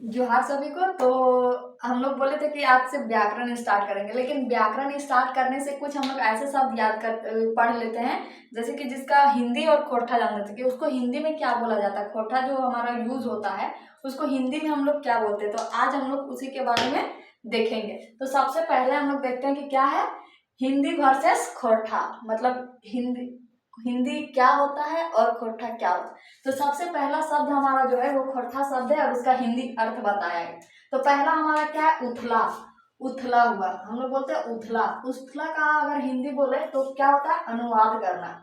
जोहार सभी को। तो हम लोग बोले थे कि आज से व्याकरण स्टार्ट करेंगे, लेकिन व्याकरण स्टार्ट करने से कुछ हम लोग ऐसे शब्द याद कर पढ़ लेते हैं, जैसे कि जिसका हिंदी और खोटा जानते थे कि उसको हिंदी में क्या बोला जाता है, खोटा जो हमारा यूज होता है उसको हिंदी में हम लोग क्या बोलते हैं। तो आज हम लोग उसी के बारे में देखेंगे। तो सबसे पहले हम लोग देखते हैं कि क्या है हिंदी वर्सेस खोटा, मतलब हिंदी हिंदी क्या होता है और खोटा क्या होता है। तो सबसे पहला शब्द हमारा जो है वो खोटा शब्द है और उसका हिंदी अर्थ बताया है। तो पहला हमारा क्या है, उथला। उथला हुआ हम लोग बोलते हैं उथला। उथला का अगर हिंदी बोले तो क्या होता है, अनुवाद करना।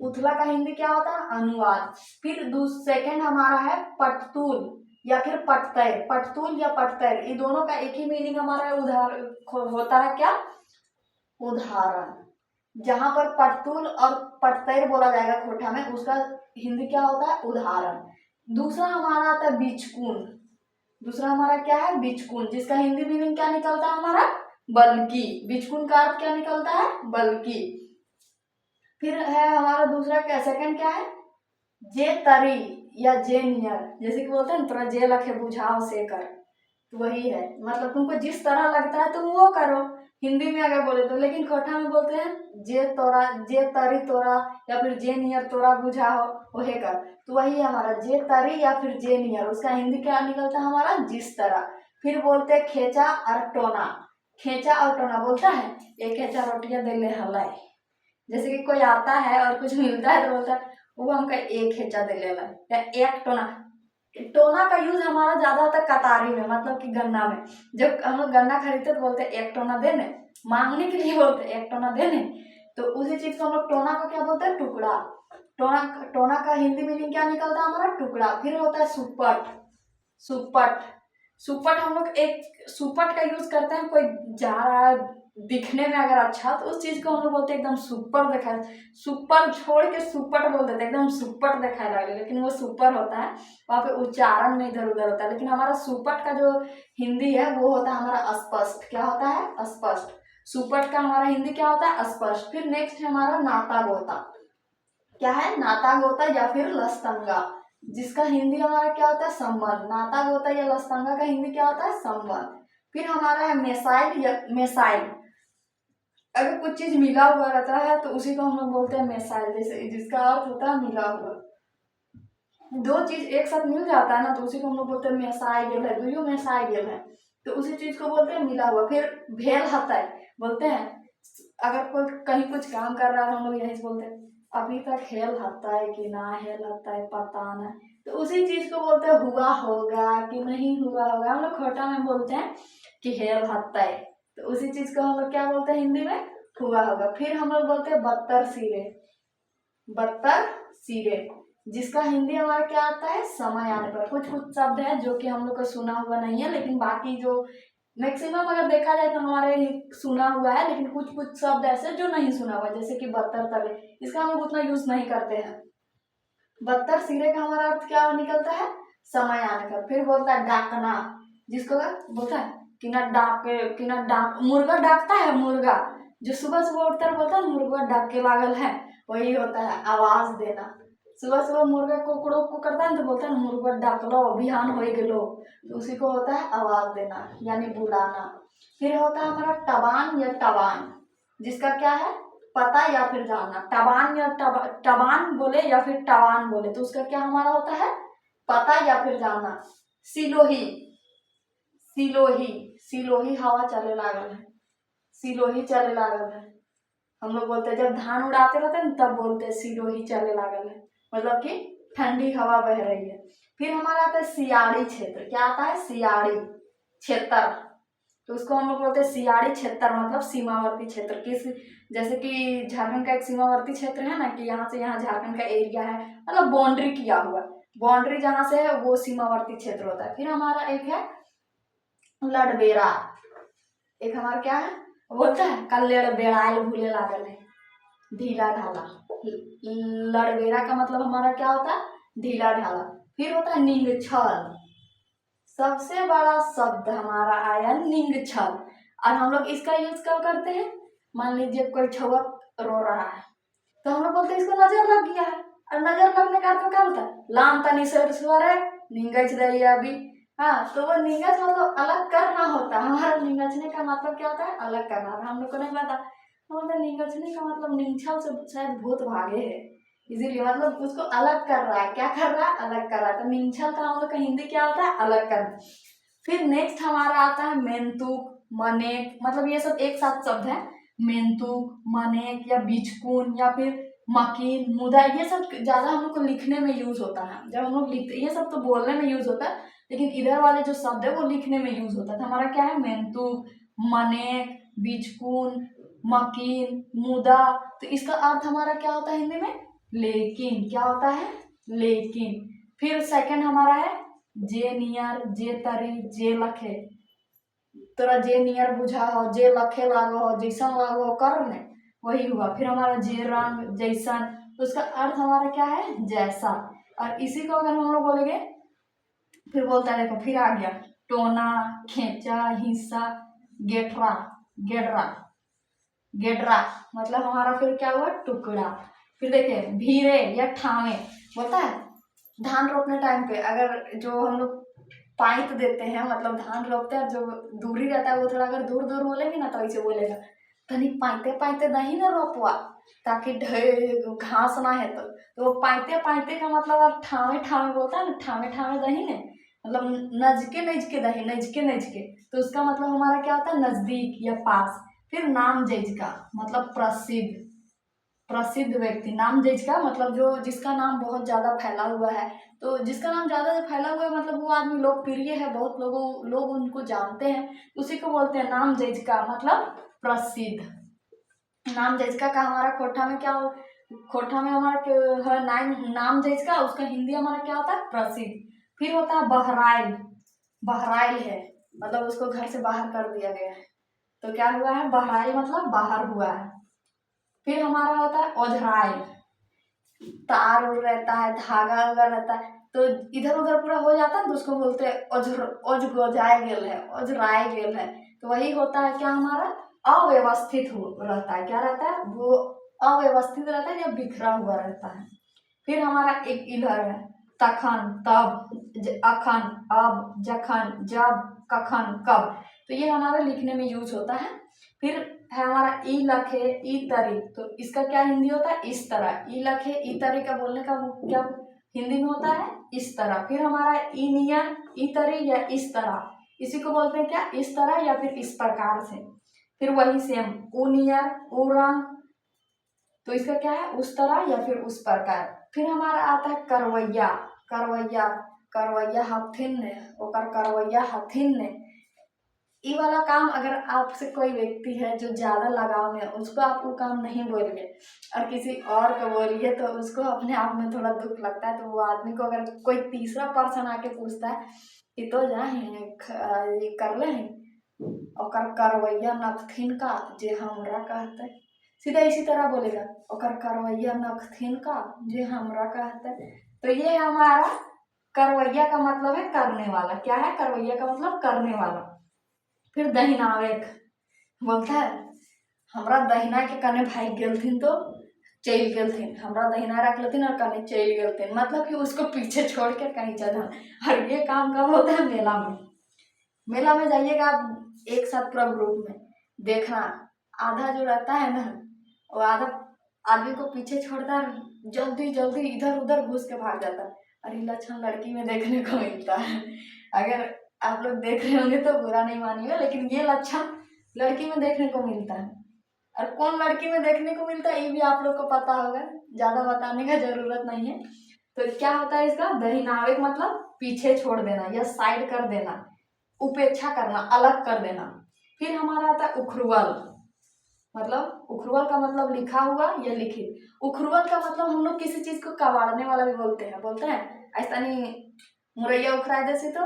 उथला का हिंदी क्या होता है, अनुवाद। फिर सेकंड हमारा है पटतूल या फिर पटतैर। पटतूल या पटतैर ये दोनों का एक ही मीनिंग हमारा उदाहरण होता है, क्या, उदाहरण। जहां पर पटतूल और पटतैर बोला जाएगा खोटा में, उसका हिंदी क्या होता है, उदाहरण। दूसरा हमारा आता है बिचकुन। दूसरा हमारा क्या है, बिचकुन, जिसका हिंदी मीनिंग क्या निकलता है हमारा, बल्कि। बिचकुन का अर्थ क्या निकलता है, बल्कि। फिर है हमारा दूसरा क्या, सेकंड क्या है, जे तरी या जे नियर। जैसे कि बोलते हैं थोड़ा जे लखे बुझाओ से कर, तो वही है, मतलब तुमको जिस तरह लगता है तुम वो करो, हिंदी में अगर बोले तो। लेकिन खोटा में बोलते हैं जे तोरा, जे तरी तोरा, या फिर जे नियर तोरा बुझाओ वहे कर। तो वही हमारा जे तरी या फिर जे नियर, उसका हिंदी क्या निकलता है हमारा, जिस तरह। फिर बोलते हैं खेचा और टोना। खेचा और टोना बोलता है एक खेचा रोटियां दे ले हलाई। जैसे कि कोई आता है और कुछ मिलता है तो बोलता है वो हमका एक खेचा दे ले हलाई, या एक टोना। टोना का यूज हमारा ज्यादा होता है कतारी में, मतलब कि गन्ना में। जब हम लोग गन्ना खरीदते तो बोलते हैं एक टोना देने, मांगने के लिए बोलते हैं एक टोना देने। तो उसी चीज को हम लोग टोना को क्या बोलते हैं, टुकड़ा। टोना टोना का हिंदी मीनिंग क्या निकलता है हमारा, टुकड़ा। फिर होता है सुपट। सुपट सुपट हम लोग एक सुपट का यूज करते हैं, कोई जा रहा है दिखने में अगर अच्छा तो उस चीज को हम लोग बोलते हैं एकदम सुपर दिखाए। सुपर छोड़ के सुपट बोल देते हैं, एकदम सुपर दिखाए लगे, लेकिन वो सुपर होता है, वहां पे उच्चारण में इधर उधर होता है। लेकिन हमारा सुपट का जो हिंदी है वो होता है हमारा अस्पष्ट। क्या होता है, अस्पष्ट। सुपट का हमारा हिंदी क्या होता है, अस्पष्ट। फिर नेक्स्ट है हमारा नाता गोता। क्या है, नाता गोता या फिर लस्तंगा, जिसका हिंदी हमारा क्या होता है, संबंध। नाता गोता या लस्तंगा का हिंदी क्या होता है, संबंध। फिर हमारा है मेसाइल या मेसाइल। अगर कुछ चीज मिला हुआ रहता है तो उसी को हम लोग बोलते हैं मेसाइल, जैसे जिसका अर्थ होता है मिला हुआ। दो चीज एक साथ मिल जाता है ना तो उसी को हम लोग बोलते हैं मेसाइल है, दुयो मेसाइल है, तो उसी चीज को बोलते हैं मिला हुआ। फिर भेल हताई बोलते हैं, अगर कोई कहीं कुछ काम कर रहा है हम लोग यही से बोलते हैं अभी तक हेल हता है कि ना हेल हता है पता नहीं, तो उसी चीज को बोलते हैं हुआ होगा कि नहीं हुआ होगा। हम लोग खोटा में बोलते हैं कि हेल हता है, तो उसी चीज को हम लोग क्या बोलते हैं हिंदी में, हुआ होगा। फिर हम लोग बोलते हैं बत्तर सिरे। बत्तर सिरे, जिसका हिंदी हमारा क्या आता है, समय आने पर। कुछ कुछ शब्द है जो कि हम लोग का सुना हुआ नहीं है, लेकिन बाकी जो मैक्सिमम अगर देखा जाए तो हमारे सुना हुआ है, लेकिन कुछ कुछ शब्द ऐसे जो नहीं सुना हुआ, जैसे कि बत्तर तले, इसका हम लोग उतना यूज नहीं करते हैं। बत्तर सिरे का हमारा अर्थ क्या निकलता है, समय आने पर। फिर बोलता है डाकना, जिसको बोलता है कि ना डाक, मुर्गा डाकता है, मुर्गा जो सुबह सुबह उठता है बोलता है मुर्गा डाक के लागल है, वही होता है आवाज देना। सुबह सुबह मुर्गा कुकड़ों को करता है तो बोलता है मुर्गा डाकलो बिहान हो गेलो, तो उसी को होता है आवाज देना यानी बुलाना। फिर होता है हमारा टबान या टबान, जिसका क्या है, पता या फिर जानना। टबान या टबान बोले या फिर टवान बोले तो उसका क्या हमारा होता है, पता या फिर जानना। सिलोही। सिलोही सिलोही हवा चले लागल है, सिलोही चले लागल है। हम लोग बोलते हैं जब धान उड़ाते रहते हैं तब बोलते हैं सिलोही चले लागल है, मतलब कि ठंडी हवा बह रही है। फिर हमारा आता है सियाड़ी क्षेत्र। क्या आता है, सियाड़ी क्षेत्र, तो उसको हम लोग बोलते हैं सियाड़ी क्षेत्र, मतलब सीमावर्ती क्षेत्र। किस, जैसे कि झारखंड का एक सीमावर्ती क्षेत्र है ना, कि यहाँ से यहाँ झारखंड का एरिया है, मतलब बाउंड्री किया हुआ, बाउंड्री जहाँ से है वो सीमावर्ती क्षेत्र होता है। फिर हमारा एक है लड़बेरा। एक हमारा क्या है, बोलता है कल्लेड़ बेड़ायल भूले लागल है, ढीला ढाला। लड़बेरा का मतलब हमारा क्या होता है, ढीला ढाला। फिर होता है निंगछल। सबसे बड़ा शब्द हमारा आया निंगछल, और हम लोग इसका यूज कब करते हैं, मान लीजिए कोई छुआ रो रहा है तो हम लोग बोलते हैं इसको नजर लग गया है, और नजर लगने का अर्थ क्या होता है, लाम तनी स्वर है निंगच रही है अभी, हाँ, तो वो निगच मतलब अलग करना होता है। हमारा निगचने का मतलब क्या होता है, अलग करना। हम लोग को नहीं पता, तो मतलब निगचने का मतलब निंछल से शायद भूत भागे है, इसीलिए मतलब उसको अलग कर रहा है। क्या कर रहा है, अलग कर रहा है। तो निंछल का हम लोग का हिंदी क्या होता है, अलग करना। फिर नेक्स्ट हमारा आता है मेंतुक, मनेक, मतलब ये सब एक साथ शब्द है। मेंतुक, मनेक या बिचकुन या फिर मकीन, मुदा, ये सब ज्यादा हम लोग को लिखने में यूज होता है। जब हम लोग लिखते, ये सब तो बोलने में यूज होता है, लेकिन इधर वाले जो शब्द है वो लिखने में यूज होता है। तो हमारा क्या है, मेंतुक, मनेक, बिचकुन, मकीन, मुदा। तो इसका अर्थ हमारा क्या होता है हिंदी में, लेकिन। क्या होता है, लेकिन। फिर सेकंड हमारा है जे नियर, जे तरी, जे लखे। तोरा जे नियर बुझा हो, जे लखे लागो हो, जैसन लागो हो कर ने, वही हुआ। फिर हमारा जे रंग, जैसन, तो उसका अर्थ हमारा क्या है, जैसा। और इसी को अगर हम लोग बोलेंगे, फिर बोलता है, देखो फिर आ गया टोना, खेचा, हिस्सा, गेठरा, गेडरा, गेडरा, मतलब हमारा फिर क्या हुआ, टुकड़ा। फिर देखिए भीरे या ठावे, बोलता है धान रोपने टाइम पे अगर जो हम लोग पाइप देते हैं, मतलब धान रोपते हैं, जो दूरी रहता है वो थोड़ा अगर दूर दूर बोलेंगे ना तो ऐसे बोलेगा, तनी पाइते पाइते दही ना रोपवा, ताकि घास ना है। तो वो पाइते पाइते का मतलब अब ठावे ठावे बोलता है ना, ठावे ठावे दही ने, मतलब नजके नजके दही, नजके नजके। तो उसका मतलब हमारा क्या होता है, नजदीक या पास। फिर नाम जज का मतलब प्रसिद्ध, प्रसिद्ध व्यक्ति। नाम जज का मतलब जो जिसका नाम बहुत ज्यादा फैला हुआ है। तो जिसका नाम ज्यादा फैला हुआ है मतलब वो आदमी लोकप्रिय है, बहुत लोग उनको जानते हैं, उसी को बोलते हैं नाम जज का मतलब प्रसिद्ध। नाम जज का हमारा खोटा में क्या हो, खोटा में हमारा है नाम, नाम जज का, उसका हिंदी हमारा क्या होता है, प्रसिद्ध। फिर होता है बहराइल, बहराइल है मतलब उसको घर से बाहर कर दिया गया है, तो क्या हुआ है, बहराइल मतलब बाहर हुआ है। फिर हमारा होता है ओझराइल, तार उड़ रहता है, धागा उगा रहता है, तो इधर उधर पूरा हो जाता है, तो उसको बोलते हैं ओझ गोजाए गेल है, ओझराए गेल है। तो वही होता है क्या, हमारा अव्यवस्थित हो रहता है। क्या रहता है, वो अव्यवस्थित रहता है या बिखरा हुआ रहता है। फिर हमारा एक इधर है तखन, तब, अखन, अब, जखन, जब, कखन, कब। तो ये हमारा लिखने में यूज होता है। फिर है हमारा ई लखे, ई तरी, तो इसका क्या हिंदी होता है, इस तरह। ई लखे, ई तरी का बोलने का वो क्या हिंदी में होता है, इस तरह। फिर हमारा ई नियर, ई तरी या इस तरह, इसी को बोलते हैं क्या, इस तरह या फिर इस प्रकार से। फिर वही सेम ऊ नियर, ऊ रंग, तो इसका क्या है, उस तरह या फिर उस प्रकार। फिर हमारा आता है करवैया, करवैया, करवैया हथिन ने, ओकर करवैया हथिन ने। ये वाला काम अगर आपसे कोई व्यक्ति है जो ज्यादा लगाव में है, उसको आप वो काम नहीं बोलिए, और किसी और को बोलिए तो उसको अपने आप में थोड़ा दुख लगता है। तो वो आदमी को अगर कोई तीसरा पर्सन आके पूछता है कि तो जाए ये कर ले ओकर करवैया नखथिन का जे हमरा कहते, सीधा इसी तरह बोलेगा, ओकर करवैया नखथिन का जे हमरा कहते। तो ये हमारा करवैया का मतलब है करने वाला। क्या है, करवैया का मतलब करने वाला। फिर दहिनावेक, बोलता है हमरा दहिना के कने भाई गेलथिन तो चल गेलथिन, हमरा दहिना रख लेथिन और कने चल गेलथिन, मतलब कि उसको पीछे छोड़ के कहीं चल। और ये काम कब होता है, मेला में। मेला में जाइएगा आप एक साथ पूरा ग्रुप में, देखना आधा जो रहता है ना, वो आधा आदमी को पीछे छोड़ता है, जल्दी जल्दी इधर उधर घुस के भाग जाता है। और ये लक्षण लड़की में देखने को मिलता है। अगर आप लोग देख रहे होंगे तो बुरा नहीं मानिएगा, लेकिन ये लक्षण लड़की में देखने को मिलता है। और कौन लड़की में देखने को मिलता है ये भी आप लोग को पता होगा, ज्यादा बताने का जरूरत नहीं है। तो क्या होता है इसका, दहिनावेक मतलब पीछे छोड़ देना या साइड कर देना, उपेक्षा करना, अलग कर देना। फिर हमारा आता है उखरुअल, मतलब उखरुअल का मतलब लिखा हुआ या लिखित। उखरुअल का मतलब हम लोग किसी चीज को कबाड़ने वाला भी बोलते हैं ऐसा नहीं, मुरैया उखराय देसी तो,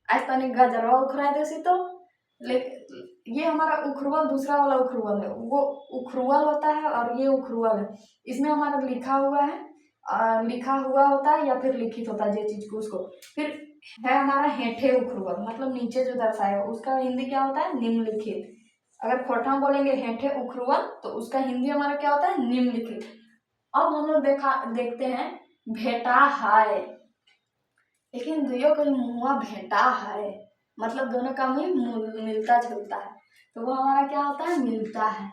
ऐसा नहीं गजरवा उखराय देसी तो। ये हमारा उखरुअल दूसरा वाला उखरुअल है, वो उखरुअल होता है और ये उखरुअल है। इसमें हमारा लिखा हुआ है, लिखा हुआ होता है या फिर लिखित होता है, ये चीज को उसको। फिर है हमारा हेठे उखरुअल, मतलब नीचे जो दर्शाया, उसका हिंदी क्या होता है, निम्नलिखित। अगर खोटा में बोलेंगे हेठे उखरुअल तो उसका हिंदी हमारा क्या होता है, निम्नलिखित। अब हम लोग देखते हैं भेटा हाय। लेकिन दुइयों को मुँह भेंटा है, मतलब दोनों का मुँह मिलता जुलता है, तो वो हमारा क्या होता है, मिलता है।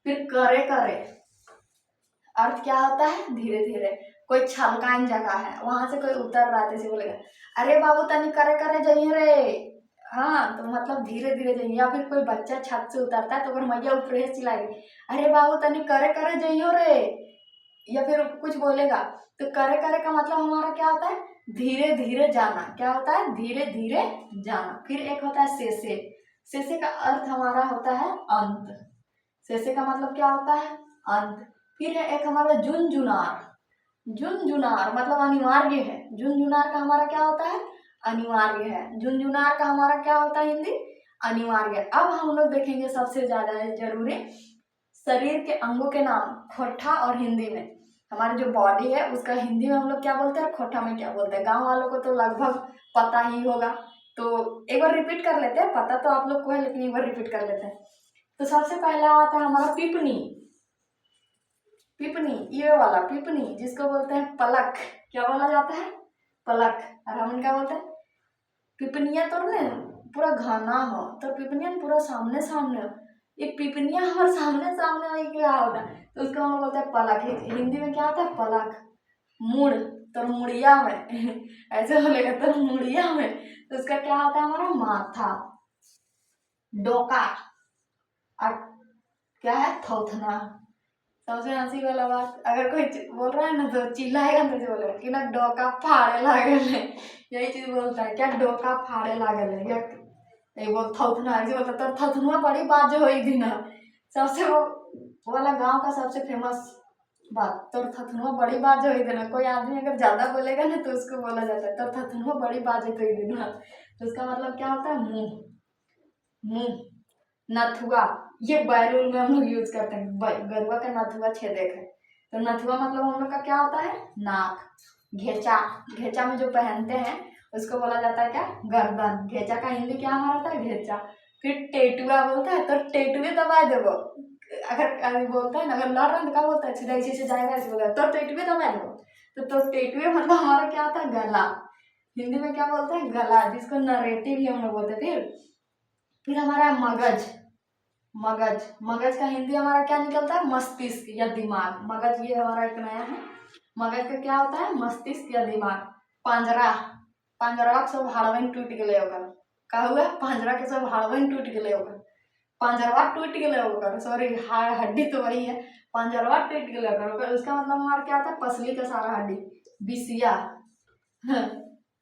फिर करे करे, अर्थ क्या होता है, धीरे धीरे। कोई छलकाइन जगह है, वहां से कोई उतर रहा है, जैसे बोलेगा अरे बाबू तनी करे करे जाइए रे, हाँ, तो मतलब धीरे धीरे जाइए। या फिर कोई बच्चा छत से उतरता है तो अगर मैया ऊपर से चिल्लाएगी अरे बाबू तनी करे करे जाइयो रे, या फिर कुछ बोलेगा, तो करे करे का मतलब हमारा क्या होता है, धीरे धीरे जाना। क्या होता है, धीरे धीरे जाना। फिर एक होता है सेसे। सेसे का अर्थ हमारा होता है अंत। सेसे का मतलब क्या होता है, अंत। फिर है एक हमारा झुनझुनार। झुनझुनार मतलब अनिवार्य है। झुनझुनार का हमारा क्या होता है, अनिवार्य है। झुनझुनार का हमारा क्या होता है, हिंदी अनिवार्य। अब हम लोग देखेंगे सबसे ज्यादा जरूरी शरीर के अंगों के नाम, खोटा और हिंदी में। हमारी जो बॉडी है उसका हिंदी में हम लोग क्या बोलते हैं, खोटा में क्या बोलते हैं। गांव वालों को तो लगभग पता ही होगा, तो एक बार रिपीट कर लेते हैं। पता तो आप लोग को है लेकिन एक बार रिपीट कर लेते हैं। तो सबसे पहला आता है हमारा पिपनी। पिपनी, ये वाला पिपनी, जिसको बोलते हैं पलक। क्या बोला जाता है, पलक। और हम क्या बोलते हैं, पिपनिया तो ने पूरा घना हो, तो पिपनिया पूरा सामने सामने हो। ये पिपनिया और सामने सामने हो, क्या होता है, तो उसको हम बोलते हैं पलक। हिंदी में क्या होता है, पलक। मुड़, तो मुड़िया में ऐसे बोलेगा तो मुड़िया में, तो उसका क्या होता है, हमारा माथा। डोका, और क्या है, थौथना। सबसे हंसी वाला बात, अगर कोई बोल रहा है ना तो चिल्लाएगा तो बोलेगा कि ना डोका फाड़े लागल है, यही चीज बोलता है, क्या डोका फाड़े लागल है, या वो थौथना ऐसे बोलता। तो थौथनुआ बड़ी बात जो हुई थी ना, सबसे वो वाला गांव का सबसे फेमस बात, तो थथनुआ बड़ी बात जो हुई थी ना। कोई आदमी अगर ज्यादा बोलेगा ना तो उसको बोला जाता है तो थथनुआ बड़ी बात जो हुई थी ना, तो उसका मतलब क्या होता है, मुंह। मुंह, नथुआ, ये बैलून में हम लोग यूज करते हैं। गरुआ का नथुआ छेदक है, तो नथुआ मतलब हम लोग का क्या होता है, नाक। घेचा, घेचा में जो पहनते हैं उसको बोला जाता है क्या, गर्दन। घेचा का हिंदी क्या हमारा होता है, घेचा। फिर टेटुआ बोलता है, तो टेटुए दबा देवो। अगर बोलता है ना, अगर लड़ रहा है तो क्या बोलता है, सीधा इसी से जाएगा, ऐसे बोलता है तो टेटुए दबा देवो। तो टेटुए मतलब हमारा क्या होता है, गला। हिंदी में क्या बोलते हैं, गला, जिसको नरेटिव ही हम लोग बोलते हैं। फिर हमारा मगज। मगज, मगज का हिंदी हमारा क्या निकलता है, मस्तिष्क या दिमाग। मगज ये हमारा एक नया है। मगज का क्या होता है, मस्तिष्क या दिमाग। पंजरा, पंजरा के सब हाड़वन टूट गए होकर। का हुआ, पंजरा के सब हाड़वन टूट गए होकर। पंजरवा टूट गए होकर, सॉरी, हड्डी तो वही है, पंजरवा टूट गए होकर। उसका मतलब हमारा क्या होता है, पसली का सारा हड्डी। बिसिया,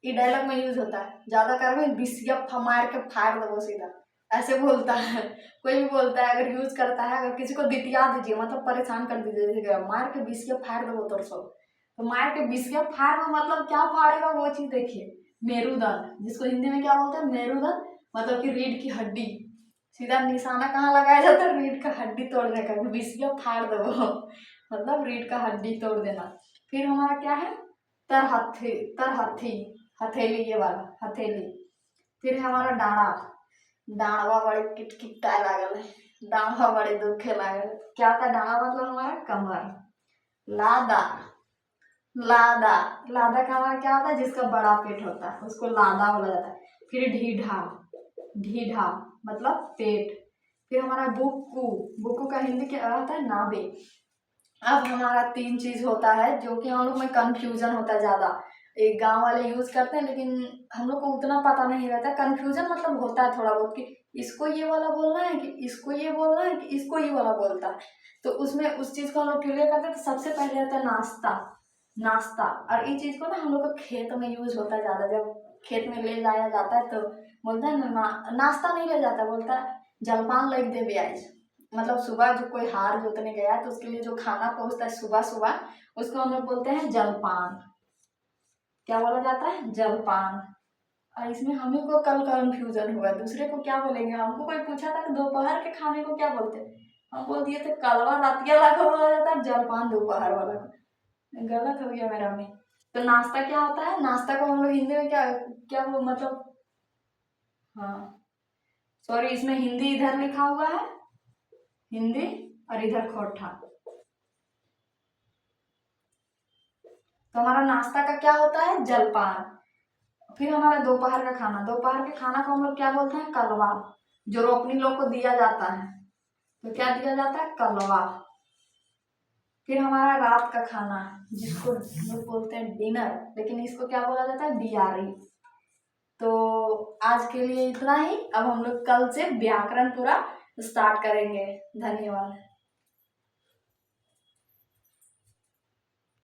ये डायलॉग में यूज होता है ज्यादा कर, बिसिया मार के फाड़ दो सीधा, ऐसे बोलता है। कोई भी बोलता है, अगर यूज करता है, अगर किसी को दितिया दीजिए मतलब परेशान कर दीजिए, मार के बिसिया फाड़ दो तो सब, तो मार के बिसिया फाड़ दो मतलब क्या फाड़ेगा वो चीज देखिए। मेरुदंड, जिसको हिंदी में क्या बोलते हैं, मेरुदंड, मतलब कि रीढ़ की हड्डी। सीधा निशाना कहाँ लगाया जाता है, रीढ़ का हड्डी तोड़ने का, बिसिया फाड़ दो मतलब रीढ़ का हड्डी तोड़ देना। फिर हमारा क्या है, तरहथी, तरहथी, हथेली, ये वाला हथेली। फिर हमारा डाढ़ा। डाढ़वा बड़े किटकिटाए लागल है, डाढ़वा बड़े दुखे लागल। क्या था डाढ़ा मतलब हमारा कमर। लादा, लादा, लादा का हमारा क्या होता है, जिसका बड़ा पेट होता है उसको लादा बोला जाता है। फिर ढीढ़ा, ढीढ़ा मतलब पेट। फिर हमारा बुक्कू, बुक्कू का हिंदी क्या होता है, नाभि। अब हमारा तीन चीज होता है जो कि हम लोग में कंफ्यूजन होता है ज्यादा। एक गांव वाले यूज करते हैं लेकिन हम लोग को उतना पता नहीं रहता। कंफ्यूजन मतलब होता है थोड़ा बहुत कि इसको ये वाला बोलना है कि इसको ये बोलना है कि इसको ये वाला बोलता है, तो उसमें उस चीज को हम लोग क्लियर करते हैं। तो सबसे पहले आता है नाश्ता। नाश्ता, और ये चीज को ना हम लोग को खेत में यूज होता है ज्यादा। जब खेत में ले जाया जाता है तो बोलता है ना, नाश्ता नहीं ले जाता, बोलता है जलपान लग दे ब्याज। मतलब सुबह जो कोई हार जोतने गया है तो उसके लिए जो खाना पहुंचता है सुबह सुबह, उसको हम लोग बोलते हैं जलपान। क्या बोला जाता है, जलपान। और इसमें हमें को कल कंफ्यूजन हुआ, दूसरे को क्या बोलेंगे। हमको कोई पूछा था कि दोपहर के खाने को क्या बोलते हैं, हम बोल दिए थे कलवा रातिया ला को बोला जाता है, जलपान दोपहर वाला को। गलत हो गया मेरा में। तो नाश्ता क्या होता है, नाश्ता को हम लोग हिंदी में क्या, क्या वो मतलब, हाँ सॉरी, इसमें हिंदी इधर लिखा हुआ है, हिंदी, और इधर खोटा। तो हमारा नाश्ता का क्या होता है, जलपान। फिर हमारा दोपहर का खाना, दोपहर के खाना को हम लोग क्या बोलते हैं? कलवा, जो रोपनी लोग को दिया जाता है। तो क्या दिया जाता है? कलवा। फिर हमारा रात का खाना, जिसको हम लोग बोलते हैं डिनर, लेकिन इसको क्या बोला जाता है? बियारी। तो आज के लिए इतना ही। अब हम लोग कल से व्याकरण पूरा स्टार्ट करेंगे। धन्यवाद।